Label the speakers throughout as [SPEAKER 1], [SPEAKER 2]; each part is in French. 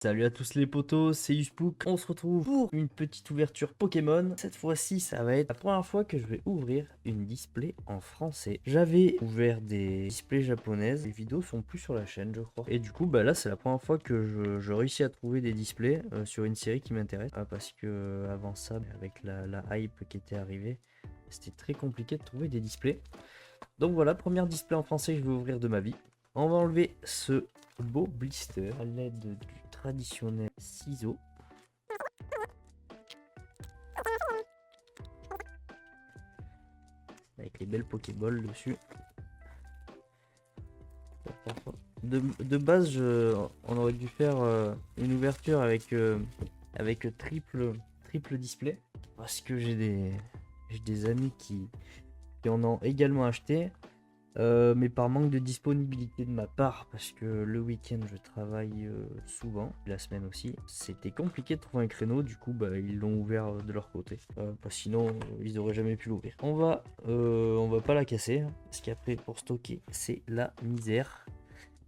[SPEAKER 1] Salut à tous les potos, c'est Uspook. On se retrouve pour une petite ouverture Pokémon. Cette fois-ci, ça va être la première fois que je vais ouvrir une display en français. J'avais ouvert des displays japonaises. Les vidéos sont plus sur la chaîne, je crois. Et du coup, bah là, c'est la première fois que je réussis à trouver des displays sur une série qui m'intéresse. Parce que avant ça, avec la hype qui était arrivée, c'était très compliqué de trouver des displays. Donc voilà, première display en français que je vais ouvrir de ma vie. On va enlever ce beau blister à l'aide du traditionnel ciseau. Avec les belles Pokéballs dessus. De base, on aurait dû faire une ouverture avec triple display. Parce que j'ai des amis qui en ont également acheté. Mais par manque de disponibilité de ma part, parce que le week-end je travaille souvent, la semaine aussi, c'était compliqué de trouver un créneau, du coup bah, ils l'ont ouvert de leur côté, parce que sinon ils auraient jamais pu l'ouvrir. On va pas la casser, parce qu'après pour stocker c'est la misère.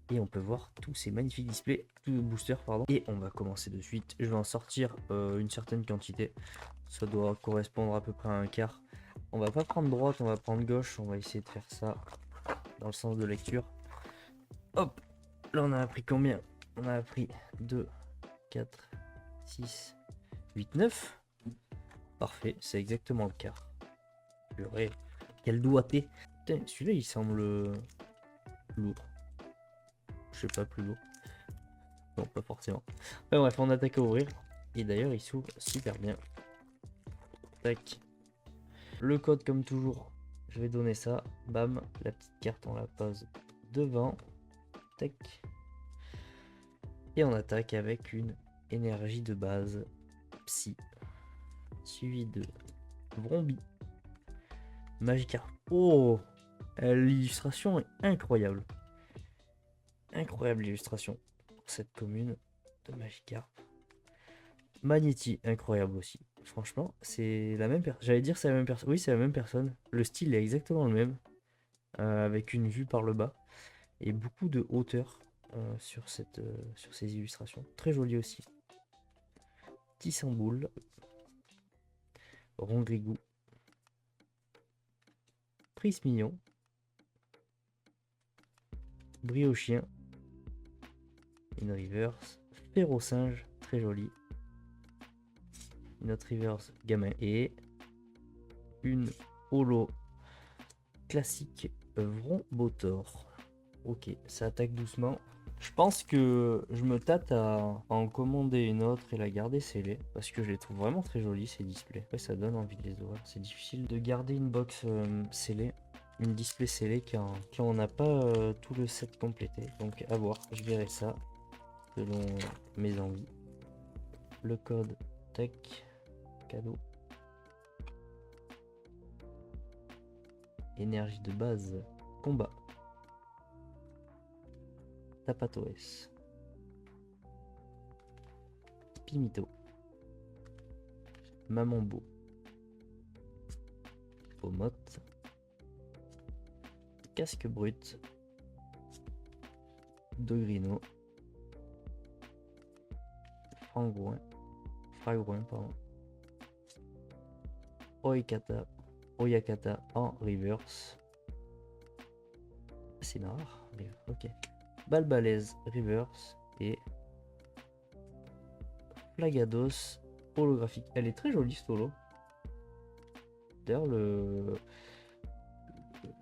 [SPEAKER 1] Et on peut voir tous ces magnifiques displays, tous les boosters pardon. Et on va commencer de suite, je vais en sortir une certaine quantité, ça doit correspondre à peu près à un quart. On va pas prendre droite, on va prendre gauche, on va essayer de faire ça dans le sens de lecture. Hop, là on a appris combien? On a appris 2, 4, 6, 8, 9. Parfait, c'est exactement le quart. Purée, quel doigté. Putain, celui-là il semble lourd. Je sais pas, plus lourd. Non, pas forcément. Enfin, bref, on attaque à ouvrir. Et d'ailleurs, il s'ouvre super bien. Tac. Le code, comme toujours, je vais donner ça. Bam, la petite carte, on la pose devant. Tac. Et on attaque avec une énergie de base Psy, suivi de Vrombi, Magikarp. Oh, l'illustration est incroyable. Incroyable illustration pour cette commune de Magikarp. Magnéti, incroyable aussi. Franchement, c'est la même personne. J'allais dire c'est la même personne. Oui, c'est la même personne. Le style est exactement le même. Avec une vue par le bas. Et beaucoup de hauteur sur ces illustrations. Très joli aussi. Tissamboule. Rongrigou. Prismillon. Briochien. Une reverse. Ferrosinge. Très joli. Une autre reverse gamin. Et une holo classique Vrombotor. Ok, ça attaque doucement. Je pense que je me tâte à en commander une autre et la garder scellée. Parce que je les trouve vraiment très jolies ces displays. Ouais, ça donne envie de les ouvrir. C'est difficile de garder une box scellée. Une display scellée quand on n'a pas tout le set complété. Donc à voir, je verrai ça selon mes envies. Le code tech cadeau. Énergie de base combat. Tapatoes. Pimito. Mamambo. Pomote. Casque brut. Dogrino. Fragouin. Fragouin, pardon. Oyakata en reverse. C'est rare. Ok. Balbalaise reverse. Et Flagados holographique. Elle est très jolie, ce holo. D'ailleurs,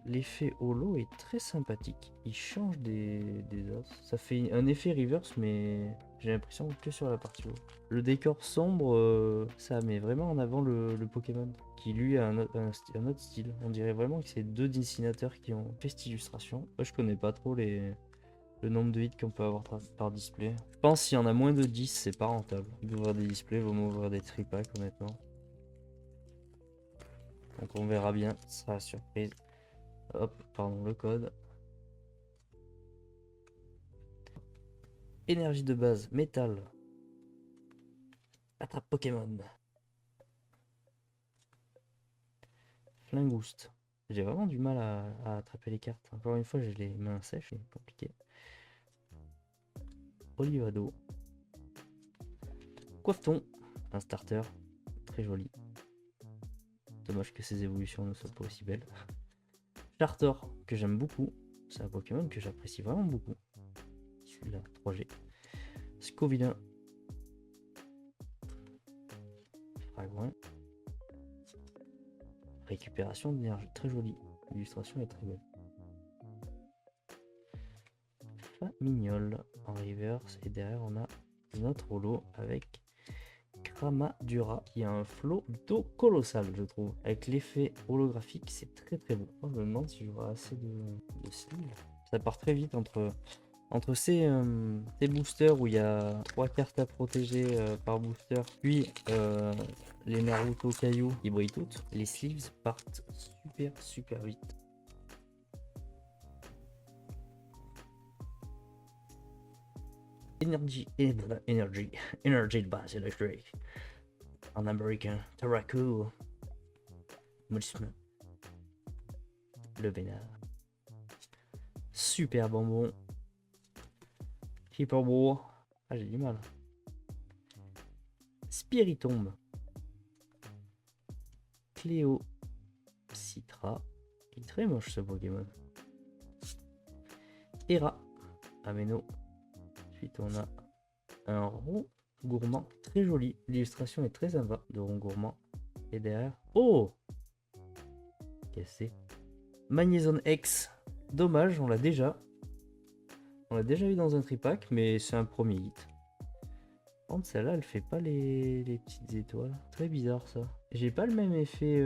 [SPEAKER 1] l'effet holo est très sympathique. Il change des autres. Ça fait un effet reverse, mais j'ai l'impression que sur la partie haut. Le décor sombre, ça met vraiment en avant le Pokémon, qui lui a un autre style. On dirait vraiment que c'est deux dessinateurs qui ont fait cette illustration. Moi, je connais pas trop le nombre de hits qu'on peut avoir par display. Je pense s'il y en a moins de 10, c'est pas rentable d'ouvrir des displays, vaut mieux ouvrir des tripacks honnêtement. Donc on verra bien, ce sera la surprise. Hop, pardon, le code. Énergie de base, métal. Attrape Pokémon. Flingouste. J'ai vraiment du mal à attraper les cartes. Encore une fois, j'ai les mains sèches, c'est compliqué. Olivado. Coiffeton, un starter, très joli. Dommage que ses évolutions ne soient pas aussi belles. Chartor, que j'aime beaucoup. C'est un Pokémon que j'apprécie vraiment beaucoup. Celui-là, 3G. Scovillain. Fragouin. Récupération d'énergie, très jolie. L'illustration est très belle. Mignol en reverse. Et derrière, on a notre holo avec Kramadura qui a un flot d'eau colossal, je trouve. Avec l'effet holographique, c'est très très beau. Oh, je me demande si j'aurai assez de sleeve. Ça part très vite entre ces boosters où il y a 3 cartes à protéger par booster, puis les Naruto cailloux qui brillent toutes. Les sleeves partent super vite. Energy de base électrique. En américain, Taraku. Musme. Le vénard. Super bonbon. Hyperboa. Ah, j'ai du mal. Spiritombe. Cléo. Citra. Il est très moche ce Pokémon. Hera. Ameno. Ensuite, on a un rond gourmand très joli. L'illustration est très sympa de rond gourmand. Et derrière. Oh! Cassé. Magnézone X. Dommage, on l'a déjà. On l'a déjà eu dans un tripack, mais c'est un premier hit. Par contre, celle-là, elle fait pas les petites étoiles. Très bizarre ça. J'ai pas le même effet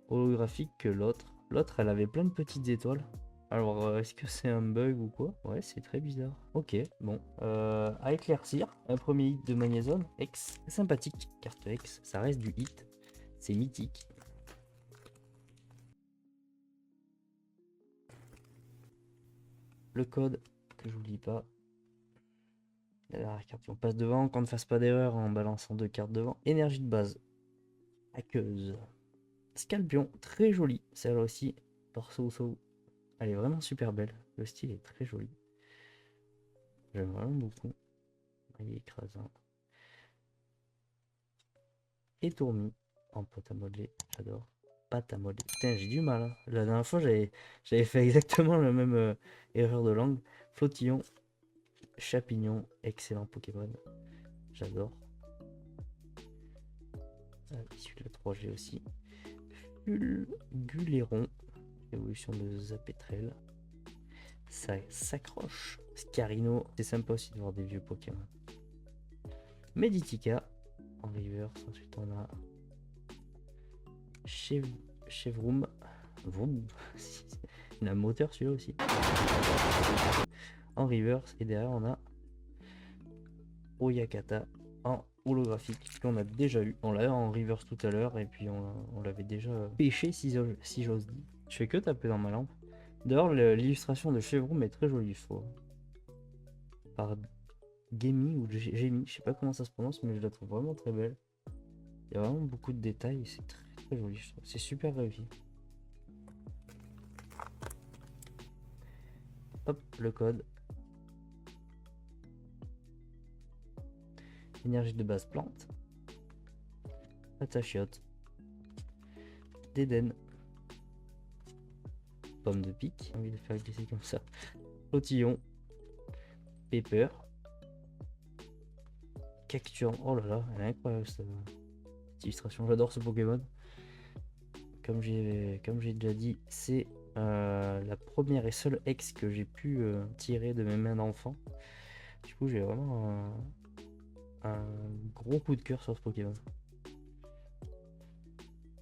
[SPEAKER 1] holographique que l'autre. L'autre, elle avait plein de petites étoiles. Alors, est-ce que c'est un bug ou quoi? Ouais, c'est très bizarre. Ok, bon. À éclaircir, un premier hit de Magnézone X. Sympathique, carte X. Ça reste du hit. C'est mythique. Le code, que j'oublie pas. La dernière carte, on passe devant, qu'on ne fasse pas d'erreur en balançant 2 cartes devant. Énergie de base. Aqueuse. Scalpion, très jolie. Celle-là aussi, par So. Elle est vraiment super belle. Le style est très joli. J'aime vraiment beaucoup. Il est écrasant. Et Tourmi en pâte à modeler. J'adore. Pâte à modeler. Putain, j'ai du mal. Hein. La dernière fois, j'avais fait exactement la même erreur de langue. Flottillon. Chapignon. Excellent Pokémon. J'adore. Issu de la 3G aussi. Guléron. Évolution de Zapetrel. Ça s'accroche. Scarino. C'est sympa aussi de voir des vieux Pokémon. Meditica. En reverse. Ensuite, on a Chevroom. Vroom. Il a un moteur celui-là aussi. En reverse. Et derrière, on a Oyakata en holographique qu'on a déjà eu. On l'a eu en reverse tout à l'heure et puis on l'avait déjà pêché si j'ose dire. Je fais que taper dans ma lampe. D'ailleurs, l'illustration de Chevroom est très jolie. Par Gemi ou Gemi, je sais pas comment ça se prononce, mais je la trouve vraiment très belle. Il y a vraiment beaucoup de détails, c'est très joli, je trouve. C'est super réussi. Hop, le code. Énergie de base plante. Attachiote. D'Eden. Pomme de pique. J'ai envie de faire glisser comme ça. Flottillon. Pepper. Cacturne. Oh là là, elle est incroyable cette illustration. J'adore ce Pokémon. Comme j'ai déjà dit, c'est la première et seule ex que j'ai pu tirer de mes mains d'enfant. Du coup, j'ai vraiment un gros coup de cœur sur ce Pokémon.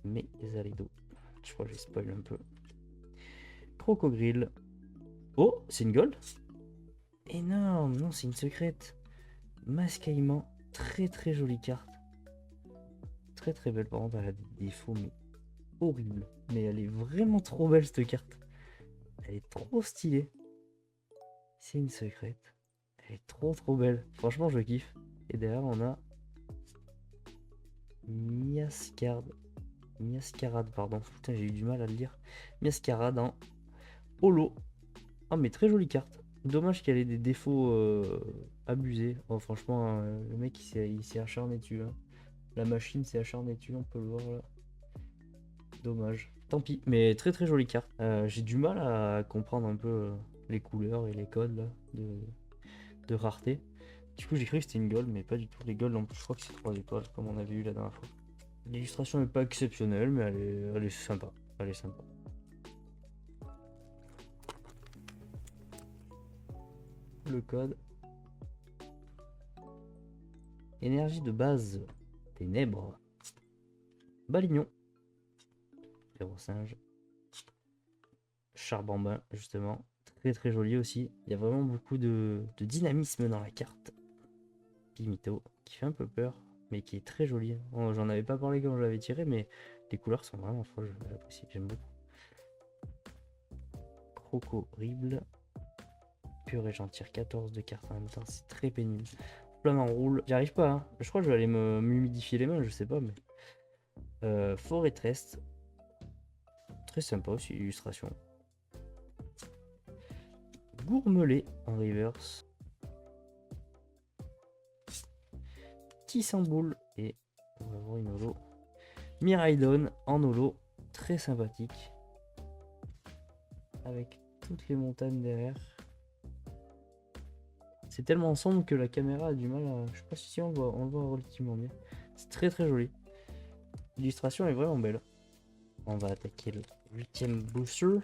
[SPEAKER 1] Mais Zalido, je crois que j'ai spoil un peu. Crocogrille. Oh, c'est une gold? Énorme, non, c'est une secrète. Mascaillement, très jolie carte. Très belle, par contre, elle a des défauts, mais horrible. Mais elle est vraiment trop belle cette carte. Elle est trop stylée. C'est une secrète. Elle est trop belle. Franchement, je kiffe. Et derrière, on a Miascarade, pardon. Putain, j'ai eu du mal à le lire. Miascarade en holo. Ah, mais très jolie carte. Dommage qu'elle ait des défauts abusé. Oh, franchement, le mec il s'est acharné dessus. Hein. La machine s'est acharnée dessus, on peut le voir là. Dommage. Tant pis, mais très très jolie carte. J'ai du mal à comprendre un peu les couleurs et les codes là, de rareté. Du coup, j'ai cru que c'était une gold, mais pas du tout. Les golds, en plus, je crois que c'est 3 étoiles, comme on avait eu la dernière fois. L'illustration n'est pas exceptionnelle, mais elle est sympa. Elle est sympa. Le code. Énergie de base. Ténèbres. Balignon. Héros singe. Charbambin, justement. Très très joli aussi. Il y a vraiment beaucoup de dynamisme dans la carte. Pimito, qui fait un peu peur, mais qui est très joli. Oh, j'en avais pas parlé quand je l'avais tiré, mais les couleurs sont vraiment folles. J'apprécie, j'aime beaucoup. Croco horrible. Purée, j'en tire 14 de cartes en même temps, c'est très pénible. Flamme en roule, j'y arrive pas. Hein. Je crois que je vais aller m'humidifier les mains, je sais pas, mais. Forêt Trest. Très sympa aussi, illustration. Gourmelet en reverse. Tissamboule et on va voir une holo. Miraidon en holo, très sympathique. Avec toutes les montagnes derrière. C'est tellement sombre que la caméra a du mal à... Je sais pas si on le voit relativement bien. C'est très très joli. L'illustration est vraiment belle. On va attaquer le 8e booster.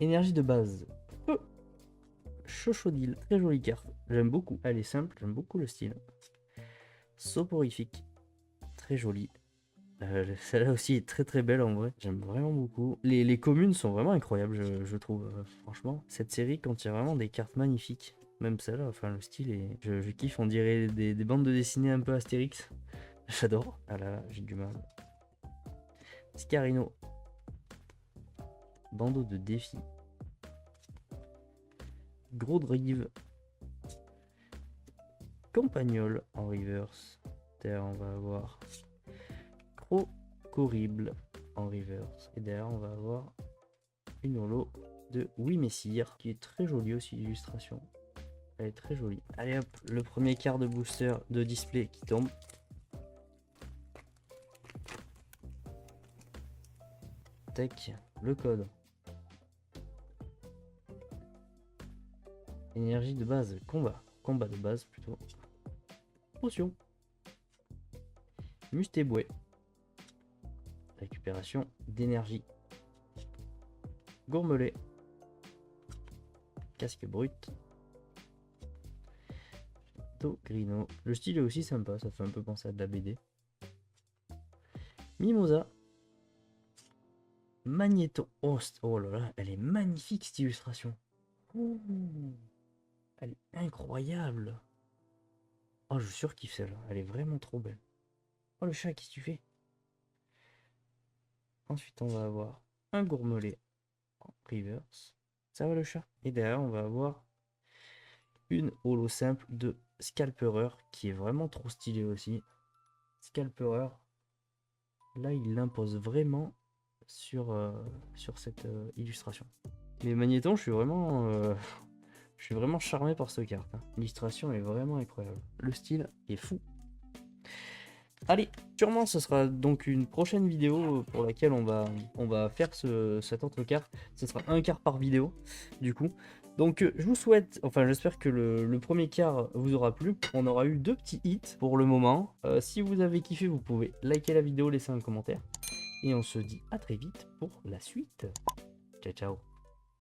[SPEAKER 1] Énergie de base. Chochodile, très jolie carte. J'aime beaucoup. Elle est simple, j'aime beaucoup le style. Soporifique. Très jolie. Celle-là aussi est très très belle en vrai. J'aime vraiment beaucoup. Les communes sont vraiment incroyables, je trouve. Franchement, cette série contient vraiment des cartes magnifiques. Même celle-là, enfin le style est... Je kiffe, on dirait des bandes de dessinées un peu Astérix. J'adore. Ah là, j'ai du mal. Scarino. Bandeau de défi. Gros drive. Campagnol en reverse. Derrière, on va avoir Crocorrible en reverse. Et derrière, on va avoir une holo de Oui Messire qui est très jolie aussi, l'illustration. Elle est très jolie. Allez hop, le premier quart de booster de display qui tombe. Tac, le code. Énergie de base, combat. Combat de base plutôt. Potion. Mustéboué. Récupération d'énergie. Gourmelet. Casque brut. Grino. Le style est aussi sympa, ça fait un peu penser à de la BD. Mimosa. Magnéto. Oh là là, elle est magnifique cette illustration. Ouh, elle est incroyable. Oh, je surkiffe celle-là, elle est vraiment trop belle. Oh le chat, qu'est-ce que tu fais? Ensuite, on va avoir un gourmelet en reverse. Ça va le chat? Et derrière, on va avoir une holo simple de Scalperer qui est vraiment trop stylé aussi. Scalperer, là, il l'impose vraiment sur cette illustration. Mais Magnéton, je suis vraiment charmé par cette carte. Hein. L'illustration est vraiment incroyable. Le style est fou. Allez, sûrement ce sera donc une prochaine vidéo pour laquelle on va faire cette autre carte. Ce sera un quart par vidéo, du coup. Donc je vous souhaite, enfin j'espère que le premier quart vous aura plu. On aura eu 2 petits hits pour le moment. Si vous avez kiffé, vous pouvez liker la vidéo, laisser un commentaire. Et on se dit à très vite pour la suite. Ciao, ciao.